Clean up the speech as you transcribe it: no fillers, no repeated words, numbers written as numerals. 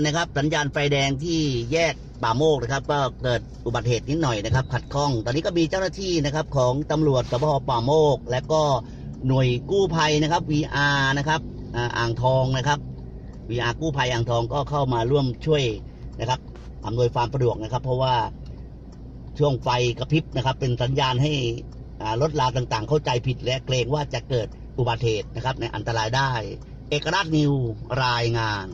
นะครับสัญญาณไฟแดงที่แยกป่าโมกนะครับก็เกิดอุบัติเหตุนิดหน่อยนะครับขัดข้องตอนนี้ก็มีเจ้าหน้าที่นะครับของตำรวจสพป่าโมกและก็หน่วยกู้ภัยนะครับ VR นะครับอ่างทองนะครับ VR กู้ภัยอ่างทองก็เข้ามาร่วมช่วยนะครับอำนวยความสะดวกนะครับเพราะว่าช่วงไฟกระพริบนะครับเป็นสัญญาณให้รถราต่างๆเข้าใจผิดและเกรงว่าจะเกิดอุบัติเหตุนะครับในอันตรายได้เอกราชนิวรายงาน